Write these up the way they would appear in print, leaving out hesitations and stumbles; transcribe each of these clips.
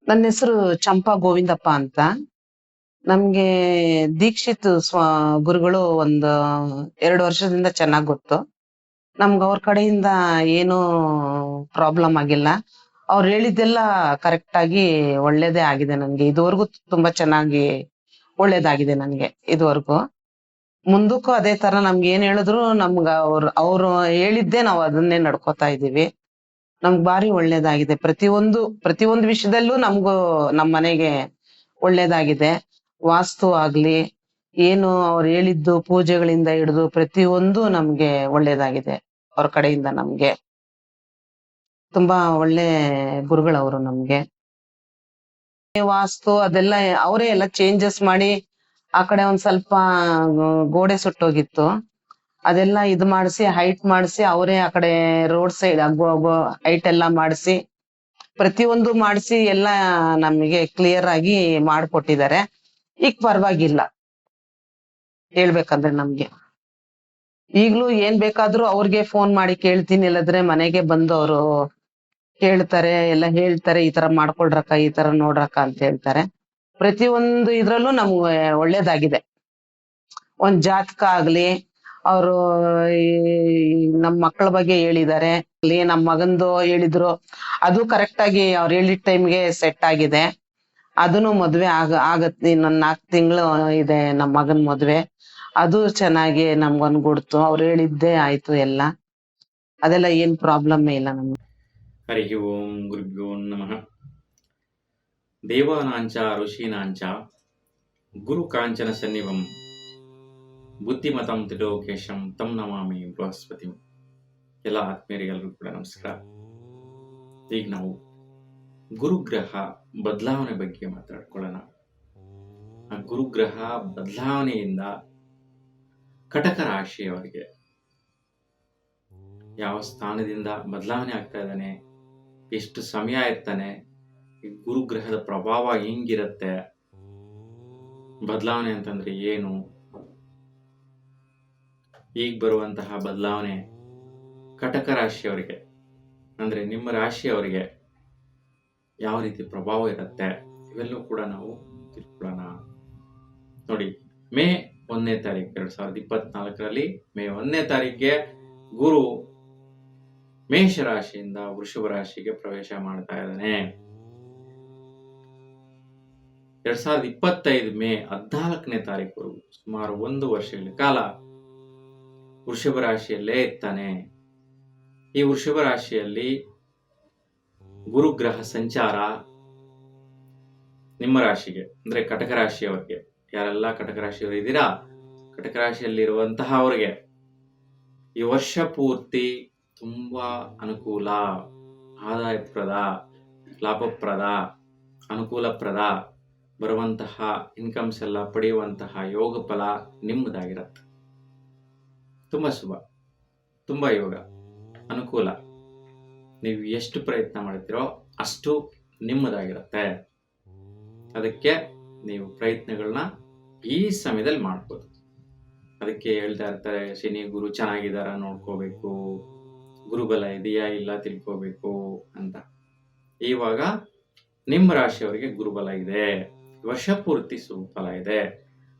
ನನ್ನ ಹೆಸರು ಚಂಪಾ ಗೋವಿಂದಪ್ಪ ಅಂತ. ನಮ್ಗೆ ದೀಕ್ಷಿತ್ ಗುರುಗಳು ಒಂದು 2 ವರ್ಷದಿಂದ ಚೆನ್ನಾಗ್ ಗೊತ್ತು. ನಮ್ಗ್ ಅವ್ರ ಕಡೆಯಿಂದ ಏನೂ ಪ್ರಾಬ್ಲಮ್ ಆಗಿಲ್ಲ. ಅವ್ರು ಹೇಳಿದ್ದೆಲ್ಲ ಕರೆಕ್ಟ್ ಆಗಿ ಒಳ್ಳೇದೇ ಆಗಿದೆ ನನ್ಗೆ. ಇದುವರೆಗೂ ತುಂಬಾ ಚೆನ್ನಾಗಿ ಒಳ್ಳೇದಾಗಿದೆ ನನ್ಗೆ ಇದುವರೆಗೂ. ಮುಂದಕ್ಕೂ ಅದೇ ತರ ನಮ್ಗೆ ಏನ್ ಹೇಳಿದ್ರು ನಮ್ಗ ಅವ್ರು ಹೇಳಿದ್ದೇ ನಾವ್ ಅದನ್ನೇ ನಡ್ಕೋತಾ ಇದೀವಿ. ನಮ್ಗ್ ಬಾರಿ ಒಳ್ಳೇದಾಗಿದೆ. ಪ್ರತಿಯೊಂದು ವಿಷಯದಲ್ಲೂ ನಮ್ಗೂ ನಮ್ ಮನೆಗೆ ಒಳ್ಳೇದಾಗಿದೆ. ವಾಸ್ತು ಆಗ್ಲಿ, ಏನು ಅವ್ರು ಹೇಳಿದ್ದು ಪೂಜೆಗಳಿಂದ ಹಿಡಿದು ಪ್ರತಿಯೊಂದು ನಮ್ಗೆ ಒಳ್ಳೇದಾಗಿದೆ. ಅವ್ರ ಕಡೆಯಿಂದ ನಮ್ಗೆ. ತುಂಬಾ ಒಳ್ಳೆ ಗುರುಗಳವ್ರು ನಮ್ಗೆ. ವಾಸ್ತು ಅದೆಲ್ಲ ಅವರೇ ಎಲ್ಲ ಚೇಂಜಸ್ ಮಾಡಿ, ಆ ಕಡೆ ಒಂದ್ ಸ್ವಲ್ಪ ಗೋಡೆ ಸುಟ್ಟೋಗಿತ್ತು. ಅದೆಲ್ಲ ಇದ್ ಮಾಡ್ಸಿ, ಹೈಟ್ ಮಾಡ್ಸಿ, ಅವರೇ ಆ ಕಡೆ ರೋಡ್ ಸೈಡ್ ಹೈಟ್ ಎಲ್ಲ ಮಾಡ್ಸಿ, ಪ್ರತಿಯೊಂದು ಮಾಡ್ಸಿ ಎಲ್ಲ ನಮಗೆ ಕ್ಲಿಯರ್ ಆಗಿ ಮಾಡ್ಕೊಟ್ಟಿದ್ದಾರೆ. ಈಗ ಪರವಾಗಿಲ್ಲ ಹೇಳ್ಬೇಕಂದ್ರೆ ನಮ್ಗೆ. ಈಗ್ಲೂ ಏನ್ ಬೇಕಾದ್ರೂ ಅವ್ರಿಗೆ ಫೋನ್ ಮಾಡಿ ಕೇಳ್ತೀನಿ, ಇಲ್ಲದ್ರೆ ಮನೆಗೆ ಬಂದು ಅವರು ಕೇಳ್ತಾರೆ, ಎಲ್ಲ ಹೇಳ್ತಾರೆ, ಈ ತರ ಮಾಡ್ಕೊಳ್ರಕ್ಕ, ಈ ತರ ನೋಡ್ರಕ್ಕ ಅಂತ ಹೇಳ್ತಾರೆ. ಪ್ರತಿಯೊಂದು ಇದ್ರಲ್ಲೂ ನಮ್ಗೆ ಒಳ್ಳೇದಾಗಿದೆ. ಒಂದ್ ಜಾತಕ ಆಗ್ಲಿ, ಅವರು ನಮ್ ಮಕ್ಕಳ ಬಗ್ಗೆ ಹೇಳಿದ್ದಾರೆ, ಅಲ್ಲಿ ನಮ್ ಮಗಂದು ಹೇಳಿದ್ರು, ಅದು ಕರೆಕ್ಟ್ ಆಗಿ ಅವ್ರು ಹೇಳಿದ ಟೈಮ್ಗೆ ಸೆಟ್ ಆಗಿದೆ. ಅದನ್ನು ಮದ್ವೆ ಆಗತ್ತೆ. ಇನ್ನೊಂದ್ 4 ತಿಂಗಳು ಇದೆ ನಮ್ ಮಗನ್ ಮದ್ವೆ. ಅದು ಚೆನ್ನಾಗಿ ನಮ್ಗನ್ಗುಡ್ತು. ಅವ್ರು ಹೇಳಿದ್ದೇ ಆಯ್ತು ಎಲ್ಲ. ಅದೆಲ್ಲ ಏನ್ ಪ್ರಾಬ್ಲಮ್ ಇಲ್ಲ ನಮ್ಗೆ. ಹರಿ ಓಂ ಗುರುಭ್ಯೋ ನಮಃ. ದೇವಾನಾಂಚ ಋಷೀನಾಂಚ ಗುರು ಕಾಂಚನ ಸನ್ನಿಭಂ ಬುದ್ಧಿಮತಂ ತ್ರಿಲೋಕೇಶಂ ತಂ ನಮಾಮಿ ಬೃಹಸ್ಪತಿ. ಎಲ್ಲ ಆತ್ಮೀಯರಿಗೆಲ್ಲರೂ ಕೂಡ ನಮಸ್ಕಾರ. ಈಗ ನಾವು ಗುರುಗ್ರಹ ಬದಲಾವಣೆ ಬಗ್ಗೆ ಮಾತಾಡ್ಕೊಳ್ಳೋಣ. ಆ ಗುರುಗ್ರಹ ಬದಲಾವಣೆಯಿಂದ ಕಟಕ ರಾಶಿಯವರಿಗೆ ಯಾವ ಸ್ಥಾನದಿಂದ ಬದಲಾವಣೆ ಆಗ್ತಾ ಇದ್ದಾನೆ, ಎಷ್ಟು ಸಮಯ ಇರ್ತಾನೆ, ಈ ಗುರುಗ್ರಹದ ಪ್ರಭಾವ ಹೆಂಗಿರುತ್ತೆ, ಬದಲಾವಣೆ ಅಂತಂದ್ರೆ ಏನು, ಈಗ ಬರುವಂತಹ ಬದಲಾವಣೆ ಕಟಕ ರಾಶಿಯವರಿಗೆ ಅಂದ್ರೆ ನಿಮ್ಮ ರಾಶಿಯವರಿಗೆ ಯಾವ ರೀತಿ ಪ್ರಭಾವ ಇರುತ್ತೆ, ಇವೆಲ್ಲವೂ ಕೂಡ ನಾವು ತಿಳ್ಕೊಳ್ಳೋಣ. ನೋಡಿ, ಮೇ 1ನೇ ತಾರೀಕು 2024ರಲ್ಲಿ ಮೇ 1ನೇ ತಾರೀಕಿಗೆ ಗುರು ಮೇಷ ರಾಶಿಯಿಂದ ವೃಷಭ ರಾಶಿಗೆ ಪ್ರವೇಶ ಮಾಡ್ತಾ ಇದ್ದಾನೆ. 2025 ಮೇ 14ನೇ ತಾರೀಕುವರೆಗೂ ಸುಮಾರು 1 ವರ್ಷಗಳ ಕಾಲ ವೃಷಭ ರಾಶಿಯಲ್ಲೇ ಇರ್ತಾನೆ. ಈ ವೃಷಭ ರಾಶಿಯಲ್ಲಿ ಗುರುಗ್ರಹ ಸಂಚಾರ ನಿಮ್ಮ ರಾಶಿಗೆ ಅಂದ್ರೆ ಕಟಕ ರಾಶಿಯವರಿಗೆ, ಯಾರೆಲ್ಲ ಕಟಕ ರಾಶಿಯವರು ಇದ್ದೀರಾ, ಕಟಕ ರಾಶಿಯಲ್ಲಿರುವಂತಹ ಅವರಿಗೆ ಈ ವರ್ಷ ಪೂರ್ತಿ ತುಂಬಾ ಅನುಕೂಲ, ಆದಾಯಪ್ರದ, ಲಾಭಪ್ರದ, ಅನುಕೂಲಪ್ರದ, ಬರುವಂತಹ ಇನ್ಕಮ್ಸ್ ಎಲ್ಲ ಪಡೆಯುವಂತಹ ಯೋಗ ಫಲ ನಿಮ್ಮದಾಗಿರುತ್ತೆ. ತುಂಬಾ ಶುಭ, ತುಂಬಾ ಯೋಗ, ಅನುಕೂಲ. ನೀವು ಎಷ್ಟು ಪ್ರಯತ್ನ ಮಾಡ್ತೀರೋ ಅಷ್ಟು ನಿಮ್ಮದಾಗಿರುತ್ತೆ. ಅದಕ್ಕೆ ನೀವು ಪ್ರಯತ್ನಗಳನ್ನ ಈ ಸಮಯದಲ್ಲಿ ಮಾಡ್ಬೋದು. ಅದಕ್ಕೆ ಹೇಳ್ತಾ ಇರ್ತಾರೆ, ಶನಿ ಗುರು ಚೆನ್ನಾಗಿದಾರ ನೋಡ್ಕೋಬೇಕು, ಗುರುಬಲ ಇದೆಯಾ ಇಲ್ಲ ತಿಳ್ಕೋಬೇಕು ಅಂತ. ಇವಾಗ ನಿಮ್ಮ ರಾಶಿಯವರಿಗೆ ಗುರುಬಲ ಇದೆ, ವರ್ಷ ಪೂರ್ತಿ ಸುಫಲ ಇದೆ.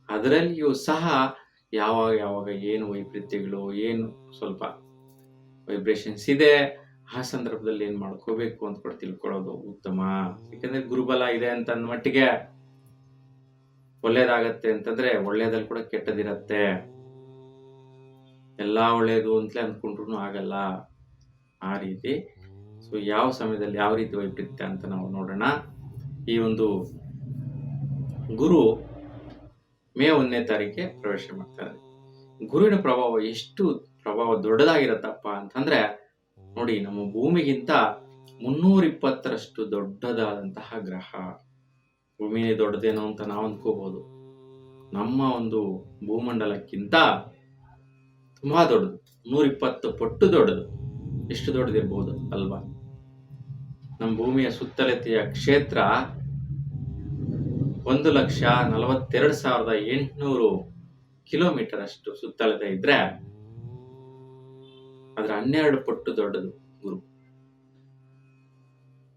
ಅದರಲ್ಲಿಯೂ ಸಹ ಯಾವಾಗ ಏನು ವೈಪರೀತ್ಯಗಳು, ಏನು ಸ್ವಲ್ಪ ವೈಬ್ರೇಷನ್ಸ್ ಇದೆ, ಆ ಸಂದರ್ಭದಲ್ಲಿ ಏನ್ ಮಾಡ್ಕೋಬೇಕು ಅಂತ ಕೂಡ ತಿಳ್ಕೊಳ್ಳೋದು ಉತ್ತಮ. ಯಾಕಂದ್ರೆ ಗುರುಬಲ ಇದೆ ಅಂತ ಅಂದ ಮಟ್ಟಿಗೆ ಒಳ್ಳೇದಾಗತ್ತೆ ಅಂತಂದ್ರೆ ಒಳ್ಳೇದಲ್ಲಿ ಕೂಡ ಕೆಟ್ಟದಿರತ್ತೆ. ಎಲ್ಲಾ ಒಳ್ಳೇದು ಅಂತಲೇ ಅಂದ್ಕೊಂಡ್ರು ಆಗಲ್ಲ ಆ ರೀತಿ. ಸೊ ಯಾವ ಸಮಯದಲ್ಲಿ ಯಾವ ರೀತಿ ವೈಪರೀತ್ಯ ಅಂತ ನಾವು ನೋಡೋಣ. ಈ ಒಂದು ಗುರು ಮೇ 1ನೇ ತಾರೀಕಿಗೆ ಪ್ರವೇಶ ಮಾಡ್ತಾರೆ. ಗುರುವಿನ ಪ್ರಭಾವ ದೊಡ್ಡದಾಗಿರತ್ತಪ್ಪ ಅಂತಂದ್ರೆ ನೋಡಿ, ನಮ್ಮ ಭೂಮಿಗಿಂತ 320ರಷ್ಟು ದೊಡ್ಡದಾದಂತಹ ಗ್ರಹ. ಭೂಮಿನೇ ದೊಡ್ಡದೇನೋ ಅಂತ ನಾವು ಅಂದ್ಕೋಬಹುದು. ನಮ್ಮ ಒಂದು ಭೂಮಂಡಲಕ್ಕಿಂತ ತುಂಬಾ ದೊಡ್ಡದು, 120 ಪಟ್ಟು ದೊಡ್ಡದು. ಎಷ್ಟು ದೊಡ್ಡದಿರ್ಬೋದು ಅಲ್ವಾ? ನಮ್ಮ ಭೂಮಿಯ ಸುತ್ತಳತೆಯ ಕ್ಷೇತ್ರ 1,42,800 ಕಿಲೋಮೀಟರ್ ಅಷ್ಟು ಸುತ್ತಳತೆ ಇದ್ರೆ, ಅದ್ರ 12 ಪಟ್ಟು ದೊಡ್ಡದು ಗುರು.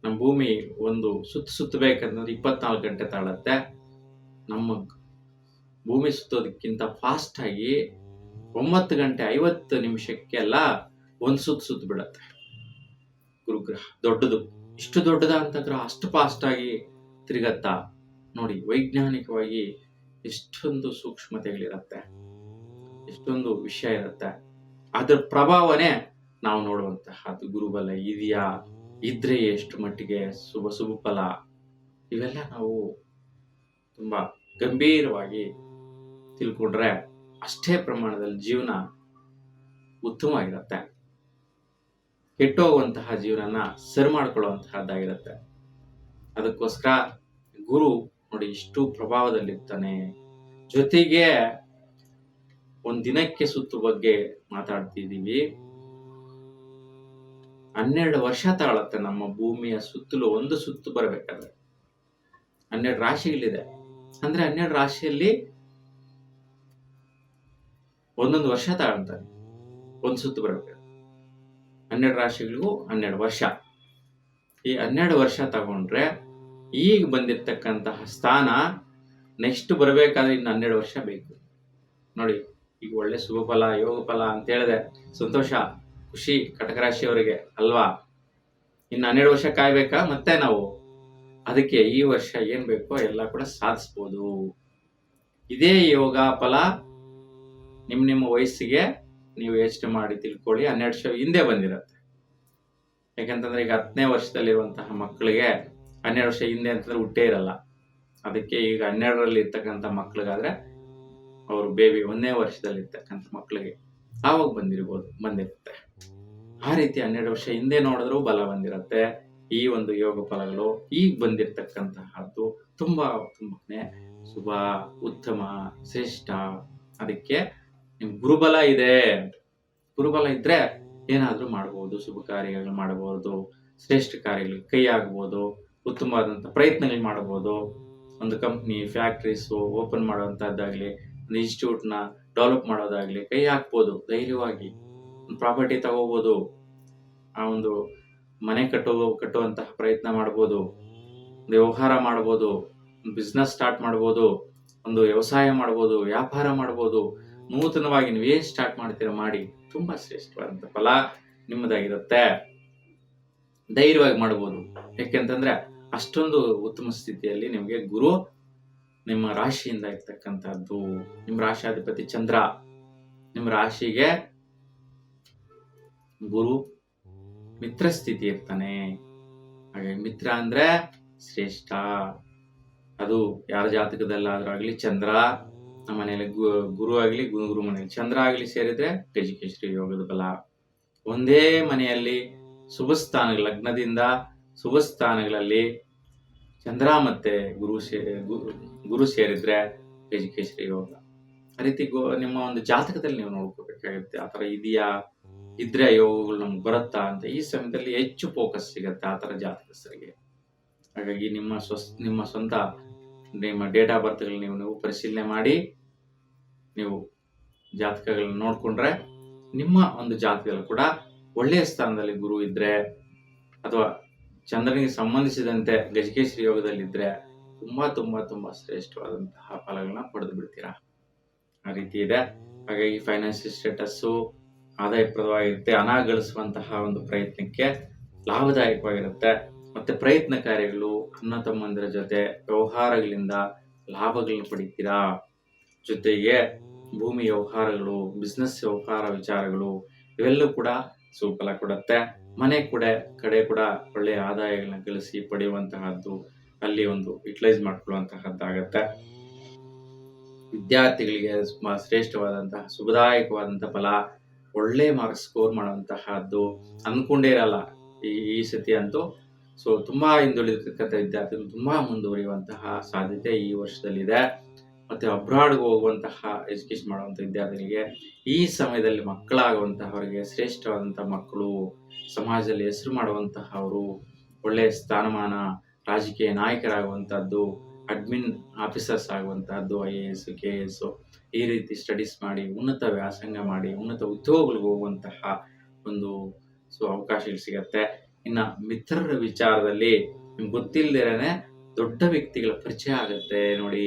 ನಮ್ಮ ಭೂಮಿ ಒಂದು ಸುತ್ತಬೇಕಂದ್ರೆ 24 ಗಂಟೆ ತಾಳತ್ತೆ. ನಮ್ಮ ಭೂಮಿ ಸುತ್ತೋದಕ್ಕಿಂತ ಫಾಸ್ಟ್ ಆಗಿ 9 ಗಂಟೆ 50 ನಿಮಿಷಕ್ಕೆಲ್ಲ ಒಂದು ಸುತ್ತು ಬಿಡತ್ತೆ ಗುರುಗ್ರಹ. ದೊಡ್ಡದು. ಇಷ್ಟು ದೊಡ್ಡದ ಅಂತ ಗ್ರಹ ಅಷ್ಟು ಫಾಸ್ಟ್ ಆಗಿ ತಿರುಗತ್ತಾ ನೋಡಿ. ವೈಜ್ಞಾನಿಕವಾಗಿ ಎಷ್ಟೊಂದು ಸೂಕ್ಷ್ಮತೆಗಳಿರತ್ತೆ, ಎಷ್ಟೊಂದು ವಿಷಯ ಇರುತ್ತೆ. ಅದ್ರ ಪ್ರಭಾವನೆ ನಾವು ನೋಡುವಂತಹದ್ದು. ಗುರುಬಲ ಇದೆಯಾ, ಇದ್ರೆ ಎಷ್ಟು ಮಟ್ಟಿಗೆ ಶುಭ ಫಲ, ಇವೆಲ್ಲ ನಾವು ತುಂಬಾ ಗಂಭೀರವಾಗಿ ತಿಳ್ಕೊಂಡ್ರೆ ಅಷ್ಟೇ ಪ್ರಮಾಣದಲ್ಲಿ ಜೀವನ ಉತ್ತಮವಾಗಿರುತ್ತೆ. ಕೆಟ್ಟೋಗುವಂತಹ ಜೀವನನ ಸರಿ ಮಾಡ್ಕೊಳ್ಳುವಂತಹದ್ದಾಗಿರುತ್ತೆ. ಅದಕ್ಕೋಸ್ಕರ ಗುರು ನೋಡಿ ಇಷ್ಟು ಪ್ರಭಾವದಲ್ಲಿರ್ತಾನೆ. ಜೊತೆಗೆ ಒಂದ್ ದಿನಕ್ಕೆ ಸುತ್ತು ಬಗ್ಗೆ ಮಾತಾಡ್ತಿದೀವಿ. 12 ವರ್ಷ ತಾಳತ್ತೆ ನಮ್ಮ ಭೂಮಿಯ ಸುತ್ತಲೂ ಒಂದು ಸುತ್ತು ಬರಬೇಕಾದ್ರೆ. 12 ರಾಶಿಗಳಿದೆ ಅಂದ್ರೆ 12 ರಾಶಿಯಲ್ಲಿ ಒಂದೊಂದು ವರ್ಷ ತಾಳ್ತಾನೆ ಒಂದ್ ಸುತ್ತು ಬರಬೇಕಾದ್ರೆ. 12 ರಾಶಿಗಳಿಗೂ 12 ವರ್ಷ. ಈ 12 ವರ್ಷ ತಗೊಂಡ್ರೆ ಈಗ ಬಂದಿರ್ತಕ್ಕಂತಹ ಸ್ಥಾನ ನೆಕ್ಸ್ಟ್ ಬರಬೇಕಾದ್ರೆ ಇನ್ನು 12 ವರ್ಷ ಬೇಕು ನೋಡಿ. ಈಗ ಒಳ್ಳೆ ಶುಭ ಫಲ, ಯೋಗ ಫಲ ಅಂತ ಹೇಳಿದೆ, ಸಂತೋಷ, ಖುಷಿ ಕಟಕ ರಾಶಿಯವರಿಗೆ ಅಲ್ವಾ. ಇನ್ನು 12 ವರ್ಷ ಕಾಯ್ಬೇಕಾ ಮತ್ತೆ ನಾವು? ಅದಕ್ಕೆ ಈ ವರ್ಷ ಏನ್ ಬೇಕೋ ಎಲ್ಲ ಕೂಡ ಸಾಧಿಸ್ಬೋದು. ಇದೇ ಯೋಗ ಫಲ ನಿಮ್ಮ ವಯಸ್ಸಿಗೆ ನೀವು ಯೋಚನೆ ಮಾಡಿ ತಿಳ್ಕೊಳ್ಳಿ. 12 ವರ್ಷ ಹಿಂದೆ ಬಂದಿರತ್ತೆ. ಯಾಕಂತಂದ್ರೆ ಈಗ 10ನೇ ವರ್ಷದಲ್ಲಿರುವಂತಹ ಮಕ್ಕಳಿಗೆ 12 ವರ್ಷ ಹಿಂದೆ ಅಂತಂದ್ರೆ ಹುಟ್ಟೇ ಇರಲ್ಲ. ಅದಕ್ಕೆ ಈಗ 12ರಲ್ಲಿ ಇರ್ತಕ್ಕಂಥ ಮಕ್ಳಿಗಾದ್ರೆ ಅವರು ಬೇಬಿ 1ನೇ ವರ್ಷದಲ್ಲಿ ಇರ್ತಕ್ಕಂಥ ಮಕ್ಕಳಿಗೆ ಆವಾಗ ಬಂದಿರುತ್ತೆ. ಆ ರೀತಿ 12 ವರ್ಷ ಹಿಂದೆ ನೋಡಿದ್ರು ಬಲ ಬಂದಿರತ್ತೆ. ಈ ಒಂದು ಯೋಗ ಫಲಗಳು ಈಗ ಬಂದಿರತಕ್ಕಂತಹದ್ದು ತುಂಬಾನೇ ಶುಭ, ಉತ್ತಮ, ಶ್ರೇಷ್ಠ. ಅದಕ್ಕೆ ನಿಮ್ ಗುರುಬಲ ಇದೆ. ಗುರುಬಲ ಇದ್ರೆ ಏನಾದ್ರೂ ಮಾಡಬಹುದು, ಶುಭ ಕಾರ್ಯಗಳು ಮಾಡಬಹುದು, ಶ್ರೇಷ್ಠ ಕಾರ್ಯಗಳು ಕೈ ಆಗ್ಬೋದು, ಉತ್ತಮವಾದಂತ ಪ್ರಯತ್ನಗಳು ಮಾಡಬಹುದು. ಒಂದು ಕಂಪ್ನಿ, ಫ್ಯಾಕ್ಟ್ರೀಸ್ ಓಪನ್ ಮಾಡುವಂತಹದ್ದಾಗ್ಲಿ, ಒಂದು ಇನ್ಸ್ಟಿಟ್ಯೂಟ್ ನ ಡೆವಲಪ್ ಮಾಡೋದಾಗ್ಲಿ ಕೈ ಹಾಕ್ಬೋದು ಧೈರ್ಯವಾಗಿ. ಒಂದು ಪ್ರಾಪರ್ಟಿ ತಗೋಬಹುದು, ಆ ಒಂದು ಮನೆ ಕಟ್ಟುವಂತಹ ಪ್ರಯತ್ನ ಮಾಡಬಹುದು, ಒಂದು ವ್ಯವಹಾರ ಮಾಡಬಹುದು, ಒಂದು ಬಿಸ್ನೆಸ್ ಸ್ಟಾರ್ಟ್ ಮಾಡಬಹುದು, ಒಂದು ವ್ಯವಸಾಯ ಮಾಡಬಹುದು, ವ್ಯಾಪಾರ ಮಾಡಬಹುದು. ನೂತನವಾಗಿ ನೀವೇನ್ ಸ್ಟಾರ್ಟ್ ಮಾಡ್ತೀರಾ ಮಾಡಿ, ತುಂಬಾ ಶ್ರೇಷ್ಠವಾದಂತ ಫಲ ನಿಮ್ಮದಾಗಿರುತ್ತೆ. ಧೈರ್ಯವಾಗಿ ಮಾಡಬಹುದು. ಯಾಕೆಂತಂದ್ರೆ ಅಷ್ಟೊಂದು ಉತ್ತಮ ಸ್ಥಿತಿಯಲ್ಲಿ ನಿಮ್ಗೆ ಗುರು ನಿಮ್ಮ ರಾಶಿಯಿಂದ ಇರ್ತಕ್ಕಂಥದ್ದು. ನಿಮ್ಮ ರಾಶಿಯಾಧಿಪತಿ ಚಂದ್ರ, ನಿಮ್ಮ ರಾಶಿಗೆ ಗುರು ಮಿತ್ರ ಸ್ಥಿತಿ ಇರ್ತಾನೆ. ಹಾಗೆ ಮಿತ್ರ ಅಂದ್ರೆ ಶ್ರೇಷ್ಠ. ಅದು ಯಾರ ಜಾತಕದಲ್ಲಾದ್ರೂ ಆಗ್ಲಿ ಚಂದ್ರ ನಮ್ಮ ಮನೆಯಲ್ಲಿ ಗುರು ಆಗ್ಲಿ, ಗುರು ಮನೆಯಲ್ಲಿ ಚಂದ್ರ ಆಗ್ಲಿ ಸೇರಿದ್ರೆ ಗಜಕೇಶ್ರಿ ಯೋಗದ ಬಲ. ಒಂದೇ ಮನೆಯಲ್ಲಿ ಶುಭ ಸ್ಥಾನಗಳ ಲಗ್ನದಿಂದ ಶುಭ ಸ್ಥಾನಗಳಲ್ಲಿ ಚಂದ್ರ ಮತ್ತೆ ಗುರು ಸೇರಿದ್ರೆ ಗಜಕೇಶ್ರಿ ಯೋಗ. ಆ ರೀತಿ ನಿಮ್ಮ ಒಂದು ಜಾತಕದಲ್ಲಿ ನೀವು ನೋಡ್ಕೋಬೇಕಾಗುತ್ತೆ. ಆತರ ಇದೆಯಾ, ಇದ್ರೆ ಯೋಗಗಳು ನಮ್ಗೆ ಬರುತ್ತಾ ಅಂತ ಈ ಸಮಯದಲ್ಲಿ ಹೆಚ್ಚು ಫೋಕಸ್ ಸಿಗತ್ತೆ ಆತರ ಜಾತಕಸ್ಥರಿಗೆ. ಹಾಗಾಗಿ ನಿಮ್ಮ ಸ್ವಂತ ನಿಮ್ಮ ಡೇಟ್ ಆಫ್ ಬರ್ತ್ ನೀವು ಪರಿಶೀಲನೆ ಮಾಡಿ ನೀವು ಜಾತಕಗಳನ್ನ ನೋಡ್ಕೊಂಡ್ರೆ ನಿಮ್ಮ ಒಂದು ಜಾತಕದಲ್ಲಿ ಕೂಡ ಒಳ್ಳೆಯ ಸ್ಥಾನದಲ್ಲಿ ಗುರು ಇದ್ರೆ ಅಥವಾ ಚಂದ್ರನಿಗೆ ಸಂಬಂಧಿಸಿದಂತೆ ಗಜಕೇಶ್ರಿ ಯೋಗದಲ್ಲಿದ್ರೆ ತುಂಬಾ ತುಂಬಾ ತುಂಬಾ ಶ್ರೇಷ್ಠವಾದಂತಹ ಫಲಗಳನ್ನ ಪಡೆದು ಬಿಡ್ತೀರಾ. ಆ ರೀತಿ ಇದೆ. ಹಾಗಾಗಿ ಫೈನಾನ್ಷಿಯಲ್ ಸ್ಟೇಟಸ್ಸು ಆದಾಯಪ್ರದವಾಗಿರುತ್ತೆ. ಹಣ ಗಳಿಸುವಂತಹ ಒಂದು ಪ್ರಯತ್ನಕ್ಕೆ ಲಾಭದಾಯಕವಾಗಿರುತ್ತೆ. ಮತ್ತೆ ಪ್ರಯತ್ನ ಕಾರ್ಯಗಳು, ಅಣ್ಣ ತಮ್ಮಂದಿರ ಜೊತೆ ವ್ಯವಹಾರಗಳಿಂದ ಲಾಭಗಳನ್ನ ಪಡಿತೀರಾ. ಜೊತೆಗೆ ಭೂಮಿ ವ್ಯವಹಾರಗಳು, ಬಿಸ್ನೆಸ್ ವ್ಯವಹಾರ ವಿಚಾರಗಳು ಇವೆಲ್ಲವೂ ಕೂಡ ಸುಫಲ ಕೊಡುತ್ತೆ. ಮನೆ ಕಡೆ ಕೂಡ ಒಳ್ಳೆಯ ಆದಾಯಗಳನ್ನ ಗಳಿಸಿ ಪಡೆಯುವಂತಹದ್ದು, ಅಲ್ಲಿ ಒಂದು ಯುಟಿಲೈಸ್ ಮಾಡ್ಕೊಳ್ಳುವಂತಹದ್ದಾಗತ್ತೆ. ವಿದ್ಯಾರ್ಥಿಗಳಿಗೆ ಶ್ರೇಷ್ಠವಾದಂತಹ ಶುಭದಾಯಕವಾದಂತಹ ಫಲ, ಒಳ್ಳೆ ಮಾರ್ಕ್ಸ್ ಸ್ಕೋರ್ ಮಾಡುವಂತಹದ್ದು ಅನ್ಕೊಂಡೇ ಇರಲ್ಲ ಈ ಸತಿ ಅಂತೂ. ಸೊ ತುಂಬಾ ಹಿಂದುಳಿದಿರ್ತಕ್ಕಂಥ ವಿದ್ಯಾರ್ಥಿಗಳು ತುಂಬಾ ಮುಂದುವರಿಯುವಂತಹ ಸಾಧ್ಯತೆ ಈ ವರ್ಷದಲ್ಲಿದೆ. ಮತ್ತೆ ಅಬ್ರಾಡ್ಗೆ ಹೋಗುವಂತಹ ಎಜುಕೇಶನ್ ಮಾಡುವಂತಹ ವಿದ್ಯಾರ್ಥಿಗಳಿಗೆ ಈ ಸಮಯದಲ್ಲಿ ಮಕ್ಕಳಾಗುವಂತಹವರಿಗೆ ಶ್ರೇಷ್ಠವಾದಂತಹ ಮಕ್ಕಳು, ಸಮಾಜದಲ್ಲಿ ಹೆಸರು ಮಾಡುವಂತಹವರು, ಒಳ್ಳೆಯ ಸ್ಥಾನಮಾನ, ರಾಜಕೀಯ ನಾಯಕರಾಗುವಂತಹದ್ದು, ಅಡ್ಮಿನ್ ಆಫೀಸರ್ಸ್ ಆಗುವಂತಹದ್ದು, IAS KS ಈ ರೀತಿ ಸ್ಟಡೀಸ್ ಮಾಡಿ ಉನ್ನತ ವ್ಯಾಸಂಗ ಮಾಡಿ ಉನ್ನತ ಉದ್ಯೋಗಗಳಿಗೆ ಹೋಗುವಂತಹ ಒಂದು ಅವಕಾಶಗಳು ಸಿಗತ್ತೆ. ಇನ್ನ ಮಿತ್ರರ ವಿಚಾರದಲ್ಲಿ ನಿಮ್ಗೆ ಗೊತ್ತಿಲ್ದಿರನೆ ದೊಡ್ಡ ವ್ಯಕ್ತಿಗಳ ಪರಿಚಯ ಆಗತ್ತೆ. ನೋಡಿ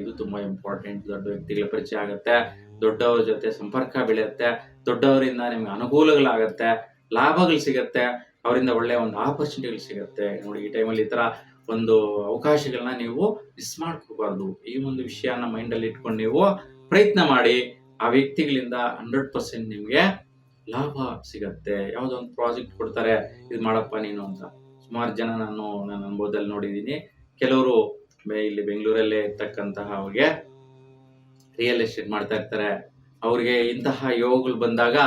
ಇದು ತುಂಬಾ ಇಂಪಾರ್ಟೆಂಟ್. ದೊಡ್ಡ ವ್ಯಕ್ತಿಗಳ ಪರಿಚಯ ಆಗತ್ತೆ, ದೊಡ್ಡವ್ರ ಜೊತೆ ಸಂಪರ್ಕ ಬೆಳೆಯುತ್ತೆ, ದೊಡ್ಡವರಿಂದ ನಿಮ್ಗೆ ಅನುಕೂಲಗಳಾಗತ್ತೆ, ಲಾಭಗಳು ಸಿಗತ್ತೆ, ಅವರಿಂದ ಒಳ್ಳೆಯ ಒಂದು ಆಪರ್ಚುನಿಟಿಗಳು ಸಿಗತ್ತೆ. ನೋಡಿ ಈ ಟೈಮಲ್ಲಿ ಈ ತರ ಒಂದು ಅವಕಾಶಗಳನ್ನ ನೀವು ಮಿಸ್ ಮಾಡ್ಕೋಬಾರ್ದು. ಈ ಒಂದು ವಿಷಯನ ಮೈಂಡಲ್ಲಿ ಇಟ್ಕೊಂಡು ನೀವು ಪ್ರಯತ್ನ ಮಾಡಿ. ಆ ವ್ಯಕ್ತಿಗಳಿಂದ 100% ನಿಮ್ಗೆ ಲಾಭ ಸಿಗತ್ತೆ. ಯಾವುದೋ ಒಂದು ಪ್ರಾಜೆಕ್ಟ್ ಕೊಡ್ತಾರೆ, ಇದು ಮಾಡಪ್ಪ ನೀನು ಅಂತ. ಸುಮಾರು ಜನ ನನ್ನ ಅನುಭವದಲ್ಲಿ ನೋಡಿದ್ದೀನಿ. ಕೆಲವರು ಇಲ್ಲಿ ಬೆಂಗಳೂರಲ್ಲೇ ಇರ್ತಕ್ಕಂತಹ ಅವ್ರಿಗೆ ರಿಯಲ್ ಎಸ್ಟೇಟ್ ಮಾಡ್ತಾ ಇರ್ತಾರೆ. ಅವ್ರಿಗೆ ಇಂತಹ ಯೋಗಗಳು ಬಂದಾಗ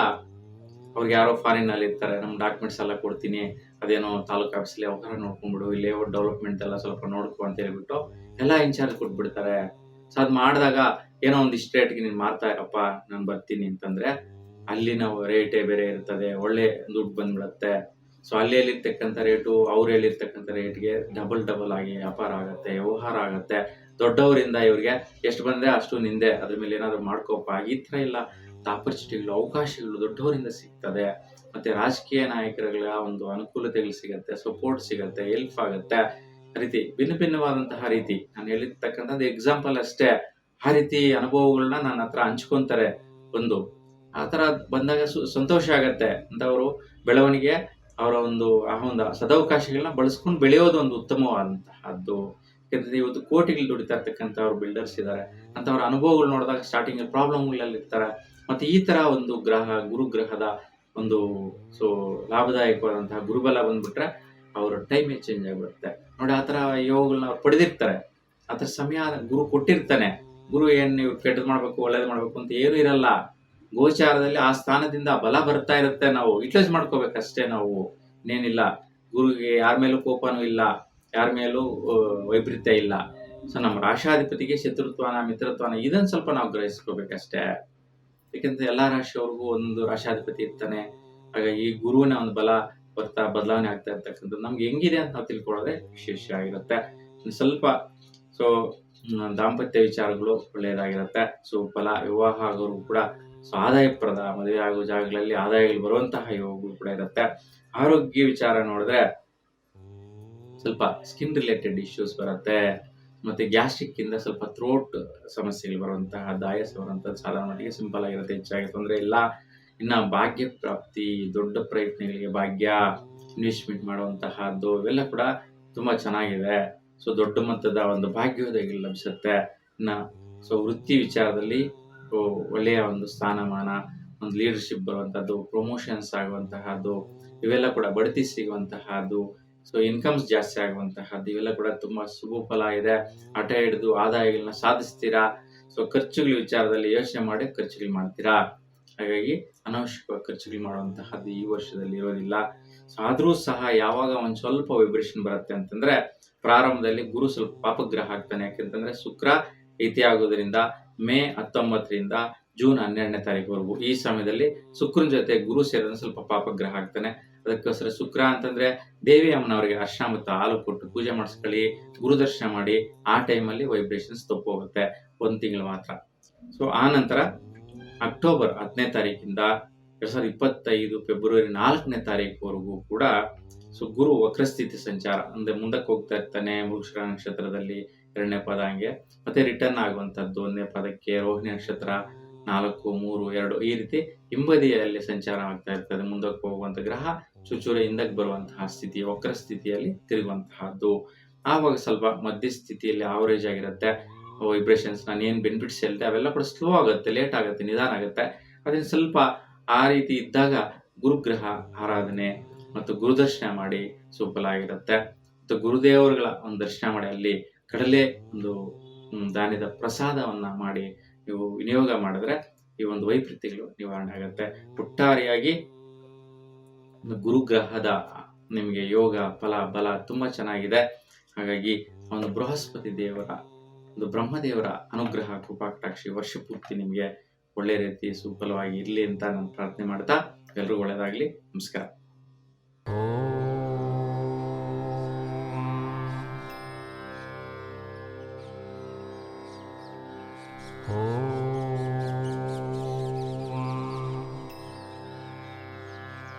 ಅವ್ರಿಗೆ ಯಾರೋ ಫಾರಿನ್ ಅಲ್ಲಿ ಇರ್ತಾರೆ, ನಮ್ ಡಾಕ್ಯುಮೆಂಟ್ಸ್ ಎಲ್ಲ ಕೊಡ್ತೀನಿ, ಅದೇನೋ ತಾಲೂಕು ಆಫೀಸಲ್ಲಿ ಅವಕಾರ ನೋಡ್ಕೊಂಡ್ಬಿಡು, ಇಲ್ಲಿ ಡೆವಲಪ್ಮೆಂಟ್ ಎಲ್ಲ ಸ್ವಲ್ಪ ನೋಡ್ಕೊ ಅಂತ ಹೇಳ್ಬಿಟ್ಟು ಎಲ್ಲ ಇನ್ಚಾರ್ಜ್ ಕೊಟ್ಬಿಡ್ತಾರೆ. ಸೊ ಅದ್ ಮಾಡಿದಾಗ ಏನೋ ಒಂದಿಷ್ಟು ರೇಟ್ಗೆ ನೀನ್ ಮಾರ್ತಾ ಇರಪ್ಪ, ನಾನು ಬರ್ತೀನಿ ಅಂತಂದ್ರೆ ಅಲ್ಲಿನ ರೇಟೇ ಬೇರೆ ಇರ್ತದೆ, ಒಳ್ಳೆ ದುಡ್ಡು ಬಂದ್ಬಿಡತ್ತೆ. ಸೊ ಅಲ್ಲಿ ಹೇಳಿರ್ತಕ್ಕಂಥ ರೇಟು ಅವ್ರು ಹೇಳಿರ್ತಕ್ಕಂಥ ರೇಟ್ಗೆ ಡಬಲ್ ಆಗಿ ವ್ಯಾಪಾರ ಆಗತ್ತೆ, ವ್ಯವಹಾರ ಆಗತ್ತೆ. ದೊಡ್ಡವರಿಂದ ಇವ್ರಿಗೆ ಎಷ್ಟು ಬಂದ್ರೆ ಅಷ್ಟು ನಿಂದೆ, ಅದ್ರ ಮೇಲೆ ಏನಾದ್ರು ಮಾಡ್ಕೋಪ. ಈ ತರ ಎಲ್ಲ ಆಪರ್ಚುನಿಟಿಗಳು, ಅವಕಾಶಗಳು ದೊಡ್ಡವರಿಂದ ಸಿಗ್ತದೆ. ಮತ್ತೆ ರಾಜಕೀಯ ನಾಯಕರುಗಳ ಒಂದು ಅನುಕೂಲತೆಗಳು ಸಿಗತ್ತೆ, ಸಪೋರ್ಟ್ ಸಿಗತ್ತೆ, ಹೆಲ್ಪ್ ಆಗತ್ತೆ. ರೀತಿ ಭಿನ್ನವಾದಂತಹ ರೀತಿ ನಾನು ಹೇಳಿರ್ತಕ್ಕಂಥದ್ದು ಎಕ್ಸಾಂಪಲ್ ಅಷ್ಟೇ. ಆ ರೀತಿ ಅನುಭವಗಳನ್ನ ನನ್ನ ಹತ್ರ ಹಂಚ್ಕೊಂತಾರೆ. ಆ ತರ ಬಂದಾಗ ಸಂತೋಷ ಆಗತ್ತೆ. ಅಂತವರು ಬೆಳವಣಿಗೆ, ಅವರ ಒಂದು ಸದಾವಕಾಶಗಳನ್ನ ಬಳಸ್ಕೊಂಡು ಬೆಳೆಯೋದು ಒಂದು ಉತ್ತಮವಾದಂತಹದ್ದು. ಯಾಕಂದ್ರೆ ಇವತ್ತು ಕೋಟಿಗಳು ದುಡಿತಾ ಇರ್ತಕ್ಕಂಥವ್ರು ಬಿಲ್ಡರ್ಸ್ ಇದ್ದಾರೆ. ಅಂತವ್ರ ಅನುಭವಗಳು ನೋಡಿದಾಗ ಸ್ಟಾರ್ಟಿಂಗ್ ಪ್ರಾಬ್ಲಮ್ಗಳಲ್ಲಿ ಇರ್ತಾರೆ. ಮತ್ತೆ ಈ ತರ ಒಂದು ಗುರುಗ್ರಹದ ಒಂದು ಲಾಭದಾಯಕವಾದಂತಹ ಗುರುಬಲ ಬಂದ್ಬಿಟ್ರೆ ಅವ್ರ ಟೈಮೇ ಚೇಂಜ್ ಆಗಿಬಿಡುತ್ತೆ. ನೋಡಿ ಆ ತರ ಯೋಗಗಳನ್ನ ಅವ್ರು ಪಡೆದಿರ್ತಾರೆ. ಆ ತರ ಸಮಯ ಗುರು ಕೊಟ್ಟಿರ್ತಾನೆ. ಗುರು ಏನ್ ನೀವು ಕೆಟ್ಟದ್ ಮಾಡ್ಬೇಕು ಒಳ್ಳೇದ್ ಮಾಡ್ಬೇಕು ಅಂತ ಏನು ಇರಲ್ಲ. ಗೋಚಾರದಲ್ಲಿ ಆ ಸ್ಥಾನದಿಂದ ಬಲ ಬರ್ತಾ ಇರುತ್ತೆ. ನಾವು ಯುಟಿಲೈಸ್ ಮಾಡ್ಕೋಬೇಕಷ್ಟೇ. ನಾವು ಇನ್ನೇನಿಲ್ಲ. ಗುರುಗೆ ಯಾರ ಮೇಲೂ ಕೋಪನೂ ಇಲ್ಲ, ಯಾರ ಮೇಲೂ ವೈಪರೀತ್ಯ ಇಲ್ಲ. ಸೊ ನಮ್ಮ ರಾಶಾಧಿಪತಿಗೆ ಶತ್ರುತ್ವನ ಮಿತ್ರತ್ವನ ಇದನ್ನ ಸ್ವಲ್ಪ ನಾವು ಗ್ರಹಿಸ್ಕೋಬೇಕಷ್ಟೇ. ಯಾಕಂದ್ರೆ ಎಲ್ಲಾ ರಾಶಿಯವ್ರಿಗೂ ಒಂದು ರಾಶಾಧಿಪತಿ ಇರ್ತಾನೆ. ಹಾಗಾಗಿ ಈ ಗುರುವಿನ ಒಂದು ಬಲ ಬರ್ತಾ ಬದಲಾವಣೆ ಆಗ್ತಾ ಇರ್ತಕ್ಕಂಥದ್ದು ನಮ್ಗೆ ಹೆಂಗಿದೆ ಅಂತ ನಾವು ತಿಳ್ಕೊಳ್ಳೋದೇ ವಿಶೇಷ ಆಗಿರುತ್ತೆ. ಸ್ವಲ್ಪ ದಾಂಪತ್ಯ ವಿಚಾರಗಳು ಒಳ್ಳೆಯದಾಗಿರುತ್ತೆ. ಫಲ ವಿವಾಹ ಆಗೋರು ಕೂಡ ಆದಾಯಪ್ರದ ಮದುವೆ ಆಗೋ ಜಾಗಗಳಲ್ಲಿ ಆದಾಯಗಳು ಬರುವಂತಹ ಯೋಗಗಳು ಕೂಡ ಇರುತ್ತೆ. ಆರೋಗ್ಯ ವಿಚಾರ ನೋಡಿದ್ರೆ ಸ್ವಲ್ಪ ಸ್ಕಿನ್ ರಿಲೇಟೆಡ್ ಇಶ್ಯೂಸ್ ಬರುತ್ತೆ. ಮತ್ತೆ ಗ್ಯಾಸ್ಟ್ರಿಕ್ ಇಂದ ಸ್ವಲ್ಪ ಥ್ರೋಟ್ ಸಮಸ್ಯೆಗಳು ಬರುವಂತಹ ಆಯಾಸ ಬರುವಂತದ್ದು ಸಾಧಾರಣ ಮಟ್ಟಿಗೆ ಸಿಂಪಲ್ ಆಗಿರುತ್ತೆ, ಹೆಚ್ಚಾಗಿ ತೊಂದರೆ ಇಲ್ಲ. ಇನ್ನ ಭಾಗ್ಯ ಪ್ರಾಪ್ತಿ, ದೊಡ್ಡ ಪ್ರಯತ್ನಗಳಿಗೆ ಭಾಗ್ಯ, ಇನ್ವೆಸ್ಟ್ಮೆಂಟ್ ಮಾಡುವಂತಹದ್ದು ಇವೆಲ್ಲ ಕೂಡ ತುಂಬಾ ಚೆನ್ನಾಗಿದೆ. ದೊಡ್ಡ ಮೊತ್ತದ ಒಂದು ಭಾಗ್ಯೋದಯಗಳು ಲಭಿಸುತ್ತೆ. ಇನ್ನ ವೃತ್ತಿ ವಿಚಾರದಲ್ಲಿ ಒಳ್ಳೆಯ ಒಂದು ಸ್ಥಾನಮಾನ, ಒಂದು ಲೀಡರ್ಶಿಪ್ ಬರುವಂತಹದ್ದು, ಪ್ರಮೋಷನ್ಸ್ ಆಗುವಂತಹದ್ದು, ಇವೆಲ್ಲ ಕೂಡ ಬಡ್ತಿ ಸಿಗುವಂತಹದ್ದು, ಇನ್ಕಮ್ಸ್ ಜಾಸ್ತಿ ಆಗುವಂತಹದ್ದು, ಇವೆಲ್ಲ ಕೂಡ ತುಂಬಾ ಶುಭ ಫಲ ಇದೆ. ಹಠ ಹಿಡಿದು ಆದಾಯಗಳನ್ನ ಸಾಧಿಸ್ತೀರಾ. ಖರ್ಚುಗಳ ವಿಚಾರದಲ್ಲಿ ಯೋಚನೆ ಮಾಡಿ ಖರ್ಚುಗಳು ಮಾಡ್ತೀರಾ. ಹಾಗಾಗಿ ಅನಾವಶ್ಯಕ ಖರ್ಚುಗಳು ಮಾಡುವಂತಹದ್ದು ಈ ವರ್ಷದಲ್ಲಿ ಇರೋದಿಲ್ಲ. ಆದ್ರೂ ಸಹ ಯಾವಾಗ ಒಂದ್ ಸ್ವಲ್ಪ ವೈಬ್ರೇಷನ್ ಬರುತ್ತೆ ಅಂತಂದ್ರೆ ಪ್ರಾರಂಭದಲ್ಲಿ ಗುರು ಸ್ವಲ್ಪ ಪಾಪಗ್ರಹ ಆಗ್ತಾನೆ. ಯಾಕೆಂತಂದ್ರೆ ಶುಕ್ರ ಐತಿ ಆಗೋದ್ರಿಂದ ಮೇ 19ರಿಂದ ಜೂನ್ 12ನೇ ತಾರೀಕುವರೆಗೂ ಈ ಸಮಯದಲ್ಲಿ ಶುಕ್ರನ ಜೊತೆ ಗುರು ಸೇರೋದ್ರಿಂದ ಸ್ವಲ್ಪ ಪಾಪಗ್ರಹ ಆಗ್ತಾನೆ. ಅದಕ್ಕೋಸ್ಕರ ಶುಕ್ರ ಅಂತಂದ್ರೆ ದೇವಿ ಅಮ್ಮನವರಿಗೆ ಅರ್ಶನ ಮತ್ತು ಹಾಲು ಕೊಟ್ಟು ಪೂಜೆ ಮಾಡಿಸ್ಕೊಳ್ಳಿ, ಗುರು ದರ್ಶನ ಮಾಡಿ. ಆ ಟೈಮಲ್ಲಿ ವೈಬ್ರೇಷನ್ಸ್ ತಪ್ಪು ಹೋಗುತ್ತೆ, 1 ತಿಂಗಳು ಮಾತ್ರ. ಆ ನಂತರ ಅಕ್ಟೋಬರ್ 10ನೇ ತಾರೀಕಿಂದ 2025 ಫೆಬ್ರವರಿ 4ನೇ ತಾರೀಕುವರೆಗೂ ಕೂಡ ಗುರು ವಕ್ರಸ್ಥಿತಿ ಸಂಚಾರ ಅಂದ್ರೆ ಮುಂದಕ್ಕೆ ಹೋಗ್ತಾ ಇರ್ತಾನೆ. ಮೃಗಶಿರ ನಕ್ಷತ್ರದಲ್ಲಿ 2ನೇ ಪದ ಹಂಗೆ ಮತ್ತೆ ರಿಟರ್ನ್ ಆಗುವಂತದ್ದು 1ನೇ ಪದಕ್ಕೆ. ರೋಹಿಣಿ ನಕ್ಷತ್ರ 4, 3, 2 ಈ ರೀತಿ ಹಿಂಬದಿಯಲ್ಲಿ ಸಂಚಾರ ಆಗ್ತಾ ಇರ್ತದೆ. ಮುಂದಕ್ಕೆ ಹೋಗುವಂತ ಗ್ರಹ ಚೂಚೂರೆ ಹಿಂದಕ್ಕೆ ಬರುವಂತಹ ಸ್ಥಿತಿ, ವಕ್ರ ಸ್ಥಿತಿಯಲ್ಲಿ ತಿರುಗುವಂತಹದ್ದು. ಆವಾಗ ಸ್ವಲ್ಪ ಮಧ್ಯ ಸ್ಥಿತಿಯಲ್ಲಿ ಆವರೇಜ್ ಆಗಿರುತ್ತೆ. ವೈಬ್ರೇಷನ್ಸ್ ನಾನು ಏನ್ ಬೆನಿಫಿಟ್ಸ್ ಹೇಳಿದೆ ಅವೆಲ್ಲ ಕೂಡ ಸ್ಲೋ ಆಗುತ್ತೆ, ಲೇಟ್ ಆಗುತ್ತೆ, ನಿಧಾನ ಆಗುತ್ತೆ. ಅದನ್ನ ಸ್ವಲ್ಪ ಆ ರೀತಿ ಇದ್ದಾಗ ಗುರುಗ್ರಹ ಆರಾಧನೆ ಮತ್ತು ಗುರುದರ್ಶನ ಮಾಡಿ ಸೂಫಲ ಆಗಿರುತ್ತೆ. ಮತ್ತು ಗುರುದೇವರುಗಳ ಒಂದು ದರ್ಶನ ಮಾಡಿ ಅಲ್ಲಿ ಕಡಲೆ ಒಂದು ಧಾನ್ಯದ ಪ್ರಸಾದವನ್ನ ಮಾಡಿ ನೀವು ವಿನಿಯೋಗ ಮಾಡಿದ್ರೆ ಈ ಒಂದು ವೈಪರೀತ್ಯಗಳು ನಿವಾರಣೆ ಆಗುತ್ತೆ. ಒಟ್ಟಾರೆಯಾಗಿ ಗುರುಗ್ರಹದ ನಿಮಗೆ ಯೋಗ ಫಲ ಬಲ ತುಂಬಾ ಚೆನ್ನಾಗಿದೆ. ಹಾಗಾಗಿ ಒಂದು ಬೃಹಸ್ಪತಿ ದೇವರ ಒಂದು ಬ್ರಹ್ಮದೇವರ ಅನುಗ್ರಹ ಕೃಪಾಕಟಾಕ್ಷಿ ವರ್ಷ ಪೂರ್ತಿ ನಿಮಗೆ ಒಳ್ಳೆ ರೀತಿ ಸುಫಲವಾಗಿ ಇರಲಿ ಅಂತ ನಾನು ಪ್ರಾರ್ಥನೆ ಮಾಡ್ತಾ ಎಲ್ರಿಗೂ ಒಳ್ಳೆಯದಾಗ್ಲಿ. ನಮಸ್ಕಾರ.